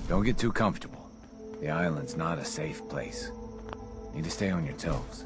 Don't get too comfortable. The island's not a safe place. Need to stay on your toes.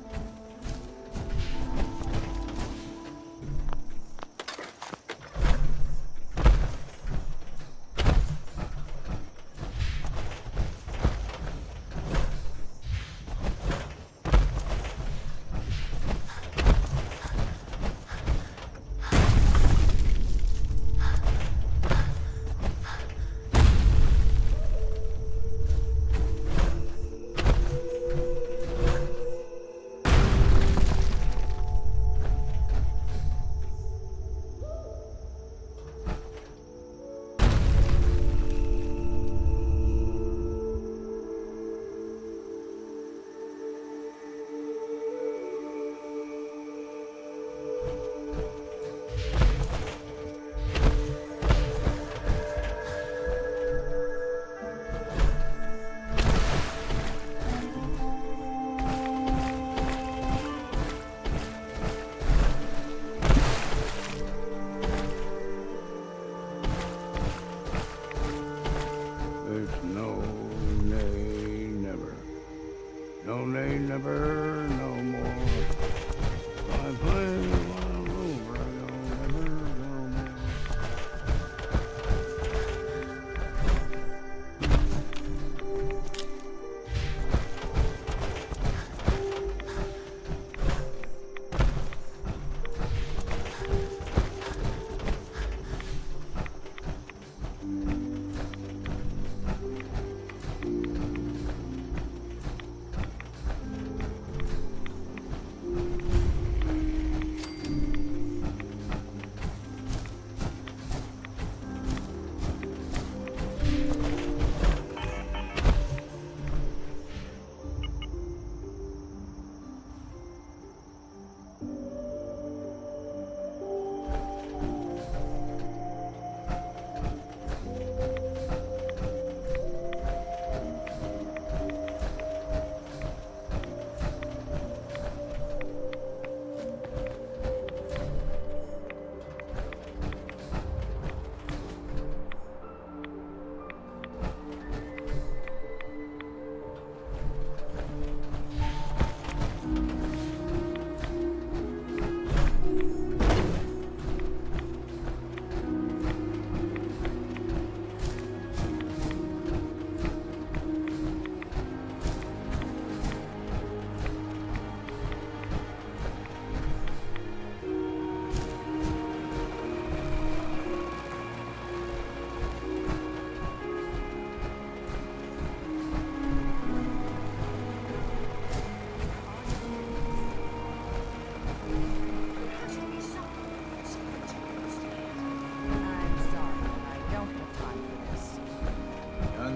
No nay, never, no more. I play one over, no never, no more.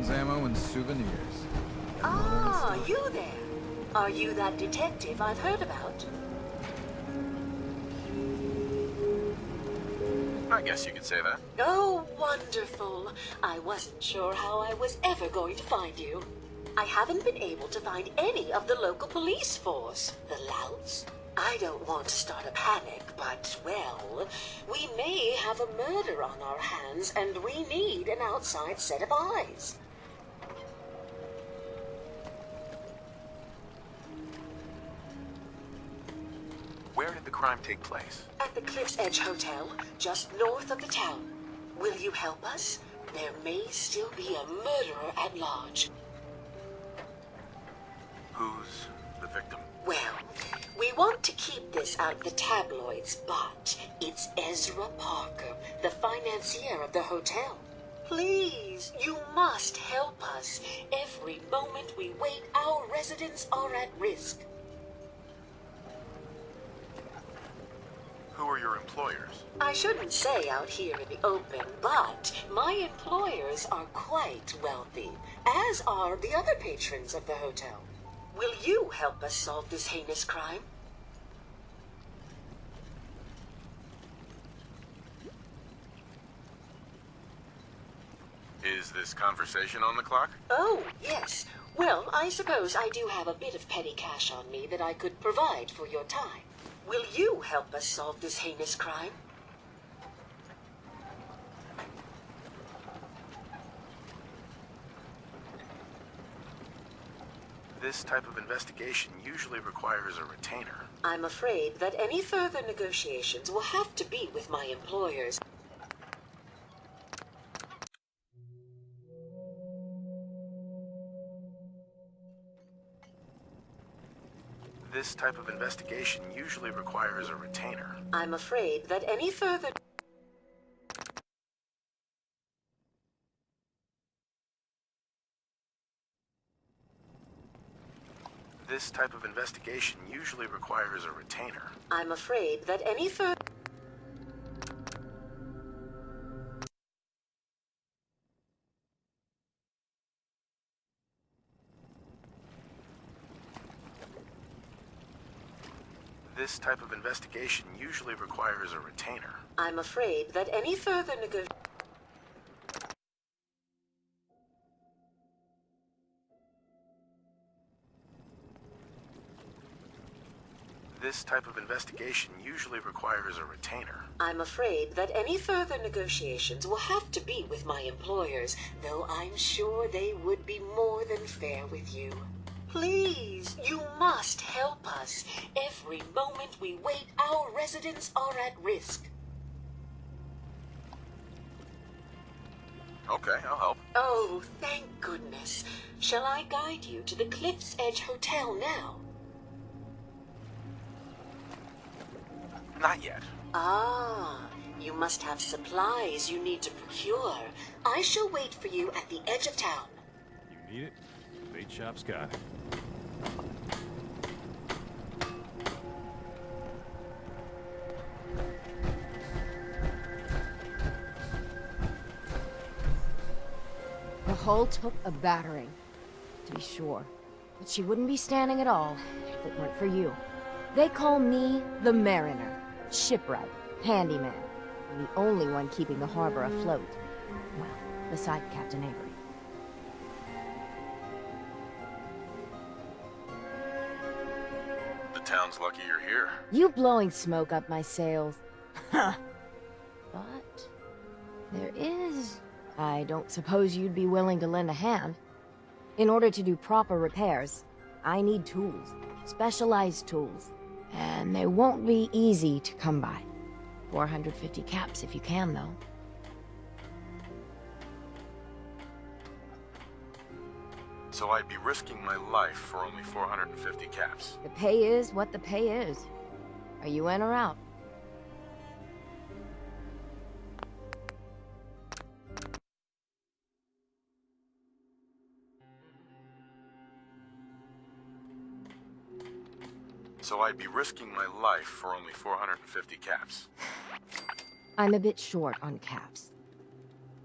Ammo and souvenirs. Ah, you there. Are you that detective I've heard about? I guess you could say that. Oh, wonderful. I wasn't sure how I was ever going to find you. I haven't been able to find any of the local police force. The louts? I don't want to start a panic, but, well, we may have a murder on our hands, and we need an outside set of eyes. Where did the crime take place? At the Cliff's Edge Hotel, just north of the town. Will you help us? There may still be a murderer at large. Who's the victim? Well, we want to keep this out of the tabloids, but it's Ezra Parker, the financier of the hotel. Please, you must help us. Every moment we wait, our residents are at risk. Who are your employers? I shouldn't say out here in the open, but my employers are quite wealthy, as are the other patrons of the hotel. Will you help us solve this heinous crime? Is this conversation on the clock? Oh, yes. Well, I suppose I do have a bit of petty cash on me that I could provide for your time. Will you help us solve this heinous crime? This type of investigation usually requires a retainer. I'm afraid that any further negotiations will have to be with my employers. This type of investigation usually requires a retainer. I'm afraid that any further... This type of investigation usually requires a retainer. I'm afraid that any further... This type of investigation usually requires a retainer. I'm afraid that any further This type of investigation usually requires a retainer. I'm afraid that any further negotiations will have to be with my employers, though I'm sure they would be more than fair with you. Please, you must help us. Every moment we wait, our residents are at risk. Okay, I'll help. Oh, thank goodness. Shall I guide you to the Cliff's Edge Hotel now? Not yet. Ah, you must have supplies you need to procure. I shall wait for you at the edge of town. You need it? Bait shop's got it. The hull took a battering, to be sure. But she wouldn't be standing at all if it weren't for you. They call me the Mariner, shipwright, handyman, and the only one keeping the harbor afloat. Well, beside Captain Avery. The town's lucky you're here. You blowing smoke up my sails. Huh. But there is... I don't suppose you'd be willing to lend a hand. In order to do proper repairs, I need tools. Specialized tools. And they won't be easy to come by. 450 caps if you can, though. So I'd be risking my life for only 450 caps. The pay is what the pay is. Are you in or out? So I'd be risking my life for only 450 caps. I'm a bit short on caps.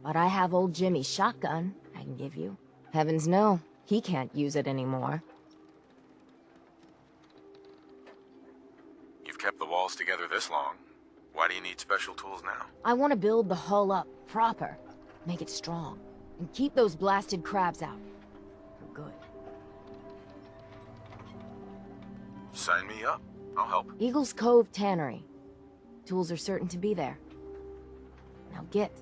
But I have old Jimmy's shotgun I can give you. Heavens no, he can't use it anymore. You've kept the walls together this long. Why do you need special tools now? I want to build the hull up proper, make it strong, and keep those blasted crabs out. For good. Sign me up. I'll help. Eagles Cove Tannery. Tools are certain to be there. Now get.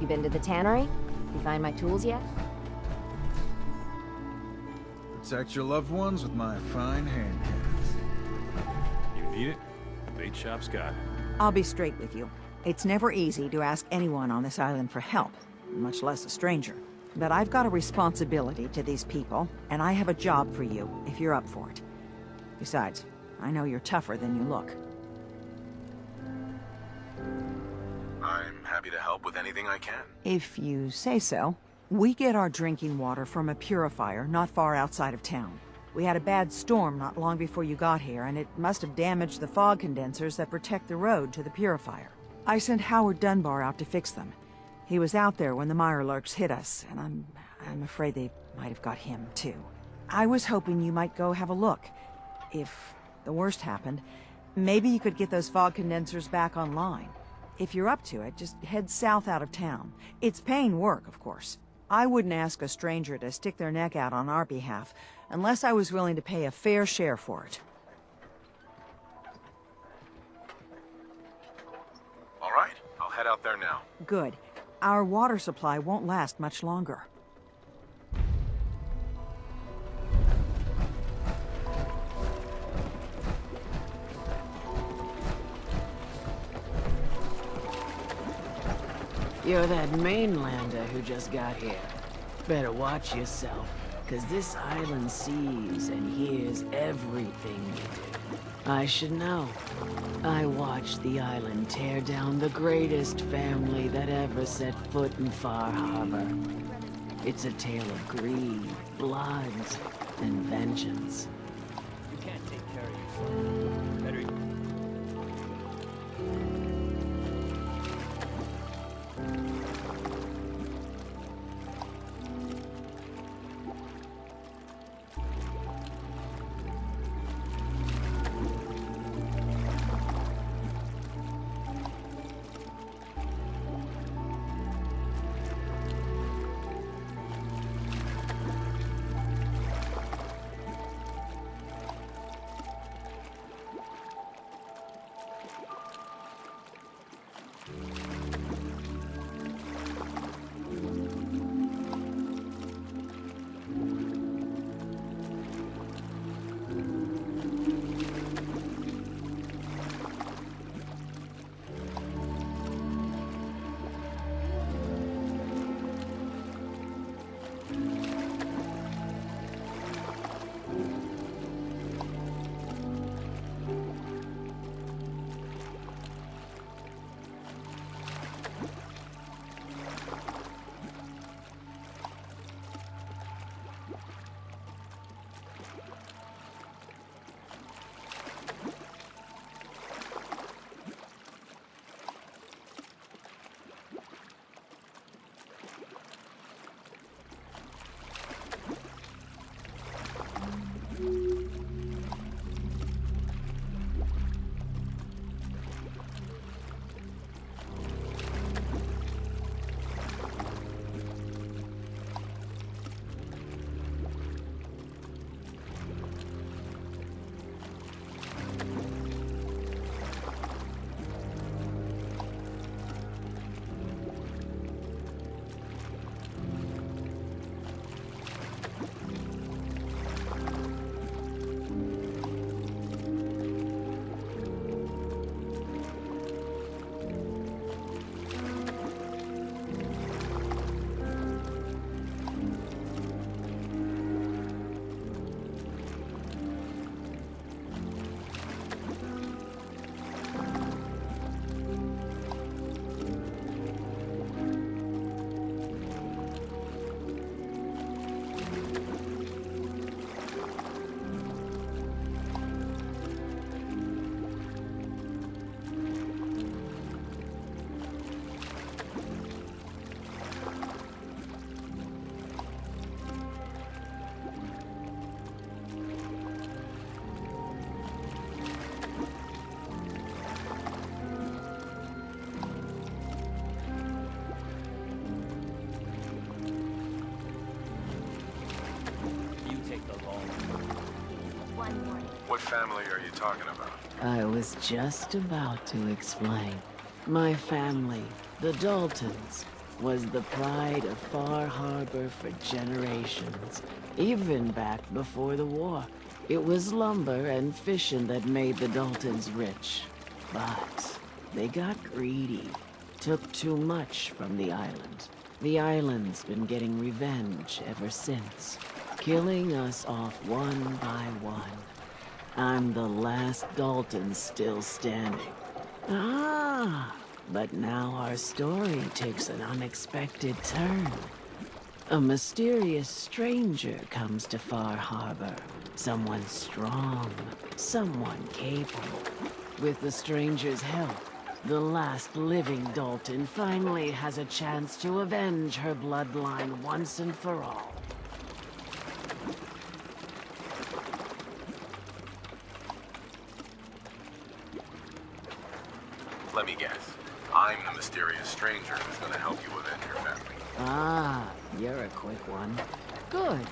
You been to the tannery? You find my tools yet? Protect your loved ones with my fine hand hands. You need it? Bait shop's got it. I'll be straight with you. It's never easy to ask anyone on this island for help, much less a stranger. But I've got a responsibility to these people, and I have a job for you, if you're up for it. Besides, I know you're tougher than you look. I'm happy to help with anything I can. If you say so. We get our drinking water from a purifier not far outside of town. We had a bad storm not long before you got here, and it must have damaged the fog condensers that protect the road to the purifier. I sent Howard Dunbar out to fix them. He was out there when the Mirelurks hit us, and I'm afraid they might have got him, too. I was hoping you might go have a look. If the worst happened, maybe you could get those fog condensers back online. If you're up to it, just head south out of town. It's paying work, of course. I wouldn't ask a stranger to stick their neck out on our behalf, unless I was willing to pay a fair share for it. All right, I'll head out there now. Good. Our water supply won't last much longer. You're that mainlander who just got here. Better watch yourself, 'cause this island sees and hears everything you do. I should know. I watched the island tear down the greatest family that ever set foot in Far Harbor. It's a tale of greed, blood, and vengeance. You can't take care of yourself. Better... What family are you talking about? I was just about to explain. My family, the Daltons, was the pride of Far Harbor for generations, even back before the war. It was lumber and fishing that made the Daltons rich. But they got greedy, took too much from the island. The island's been getting revenge ever since, killing us off one by one. I'm the last Dalton still standing. Ah, but now our story takes an unexpected turn. A mysterious stranger comes to Far Harbor. Someone strong, someone capable. With the stranger's help, the last living Dalton finally has a chance to avenge her bloodline once and for all. Let me guess. I'm the mysterious stranger who's gonna help you avenge your family. Ah, you're a quick one. Good.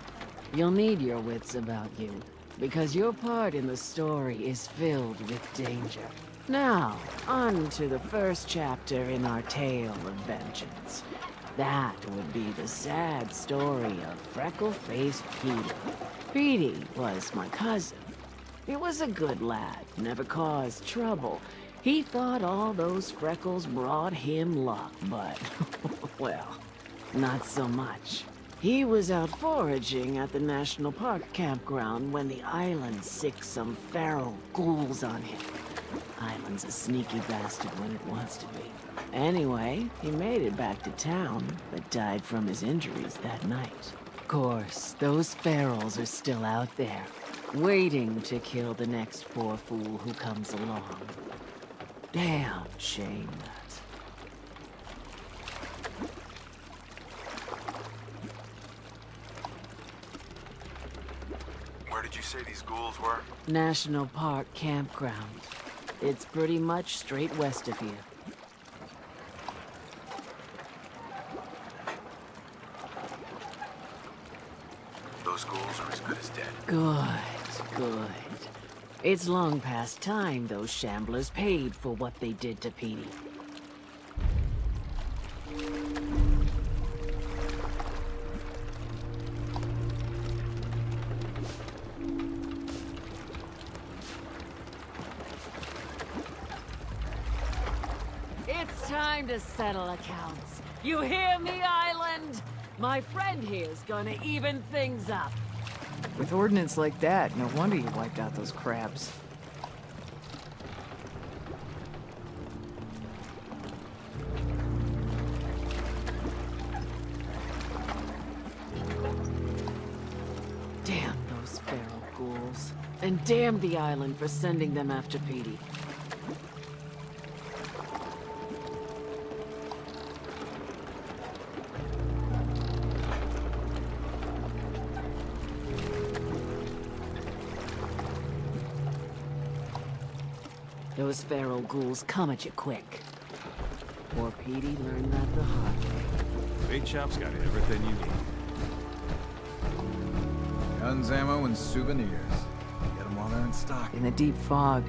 You'll need your wits about you, because your part in the story is filled with danger. Now, on to the first chapter in our tale of vengeance. That would be the sad story of Freckle-Faced Petey. Petey was my cousin. He was a good lad, never caused trouble. He thought all those freckles brought him luck, but, well, not so much. He was out foraging at the National Park campground when the island sicked some feral ghouls on him. Island's a sneaky bastard when it wants to be. Anyway, he made it back to town, but died from his injuries that night. Of course, those ferals are still out there, waiting to kill the next poor fool who comes along. Damn shame that. Where did you say these ghouls were? National Park campground. It's pretty much straight west of here. Those ghouls are as good as dead. Good, good. It's long past time those shamblers paid for what they did to Petey. It's time to settle accounts. You hear me, Island? My friend here's gonna even things up. With ordnance like that, no wonder you wiped out those crabs. Damn those feral ghouls. And damn the island for sending them after Petey. Those feral ghouls come at you quick. Poor Petey learned that the hard way. Bait Shop's got everything you need. Guns, ammo, and souvenirs. Get them while they're in stock. In the deep fog,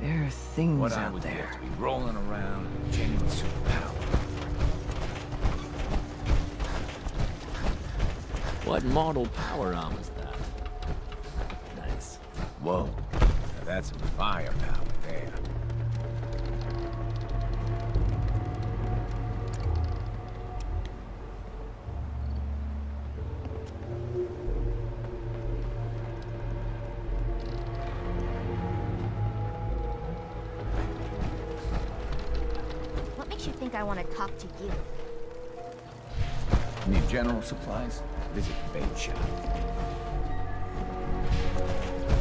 there are things What I out would there. give to be rolling around in genuine superpower. What model power arm is that? Nice. Whoa. Now that's some firepower there. What makes you think I want to talk to you? Need general supplies? Visit the bait shop.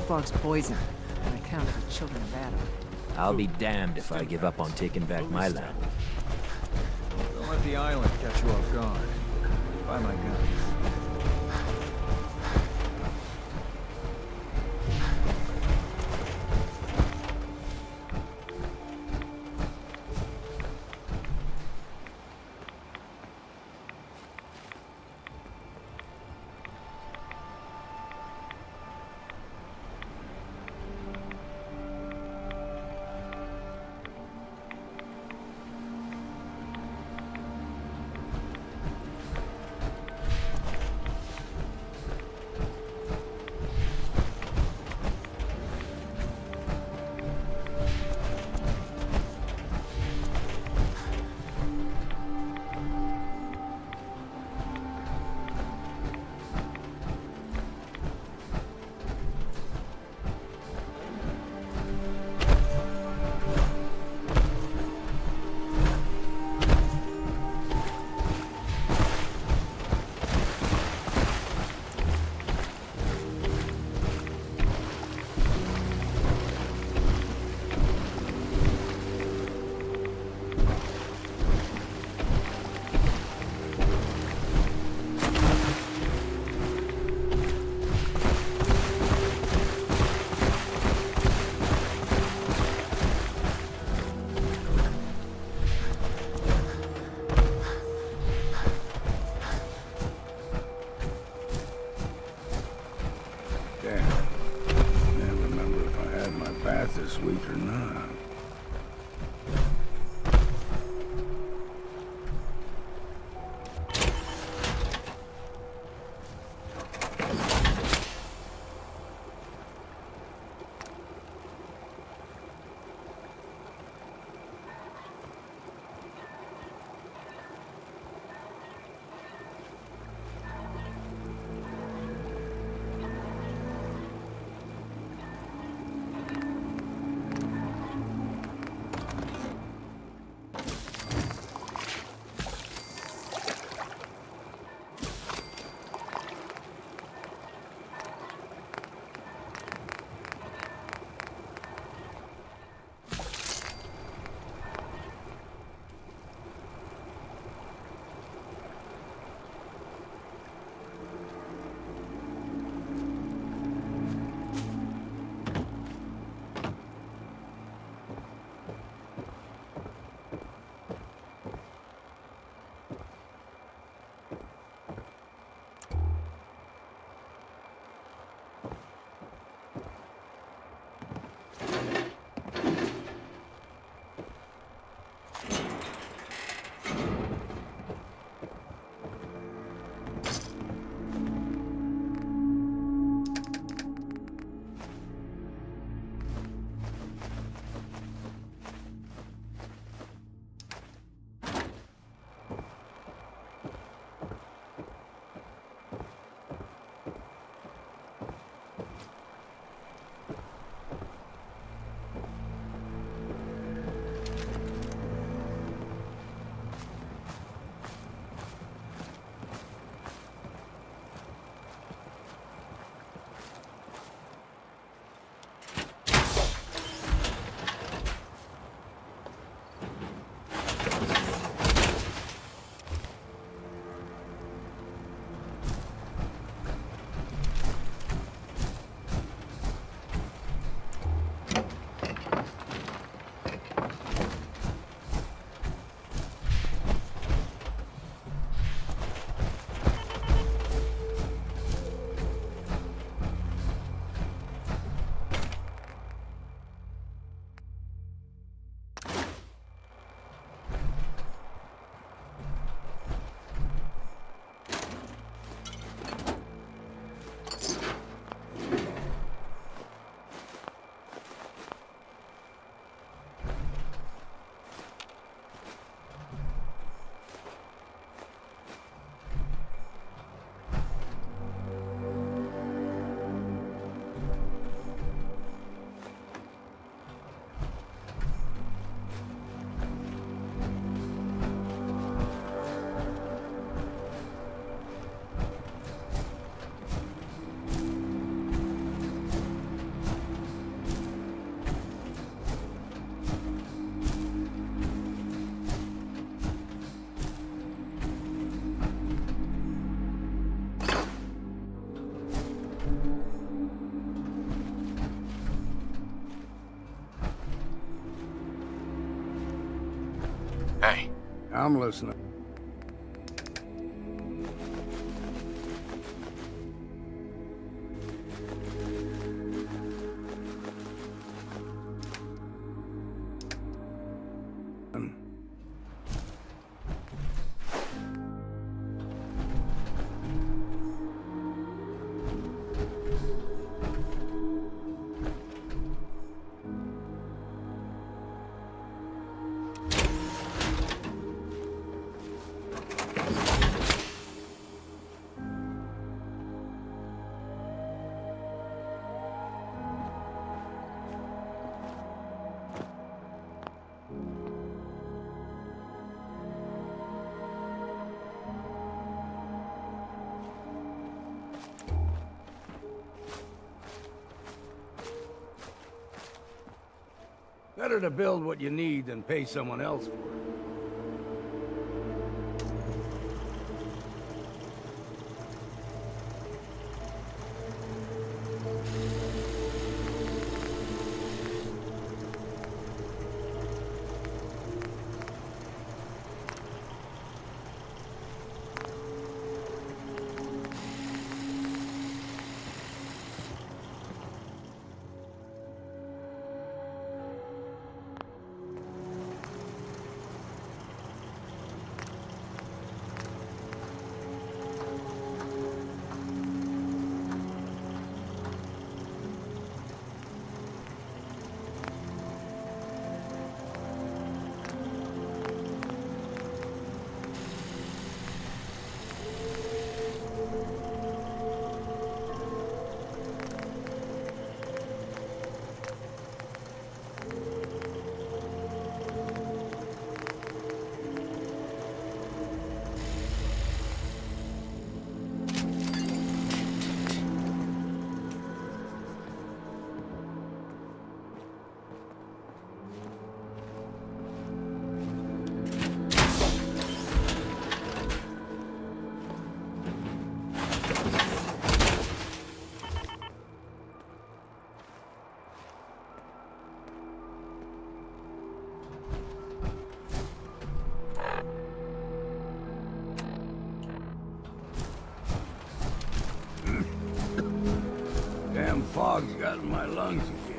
Fog's poison, on account of the children of Adam. I'll be damned if I give up on taking back my land. Don't let the island catch you off guard. Buy my guns. this week or not. Hey. I'm listening. Better to build what you need than pay someone else for it. fog's got in my lungs again.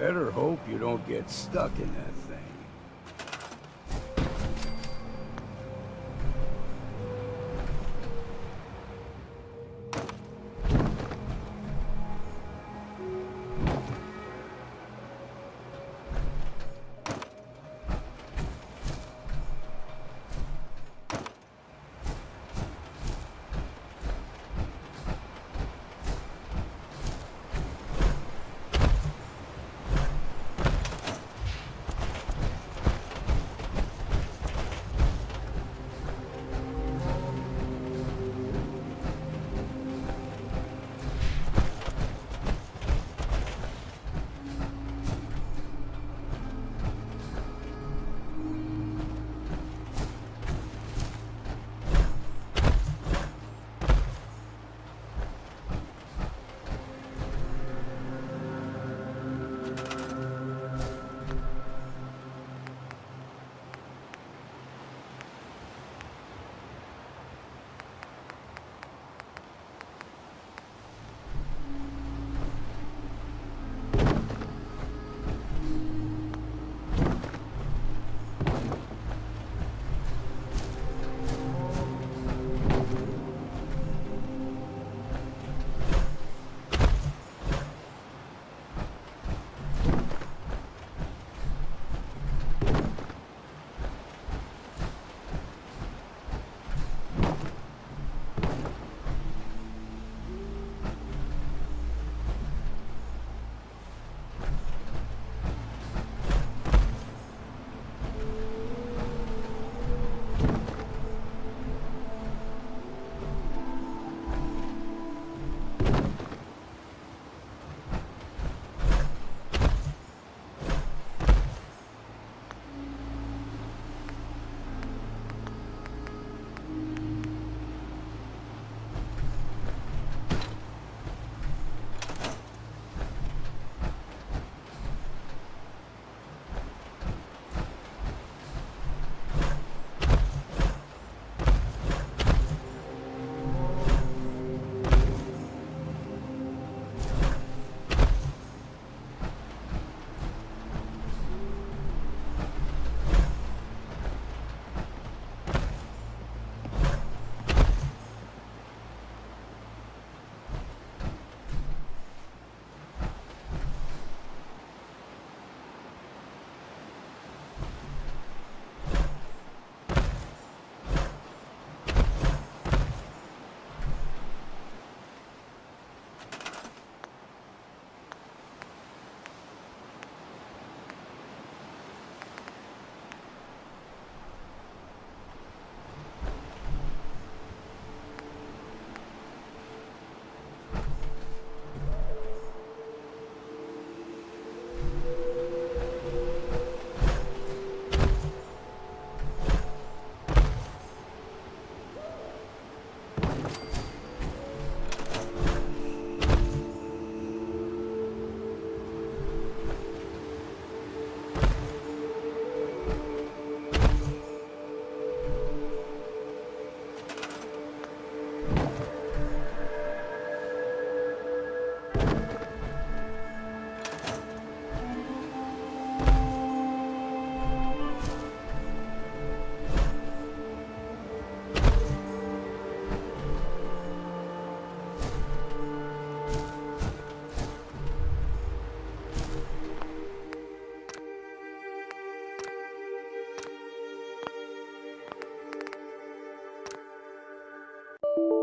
Better hope you don't get stuck in that thing.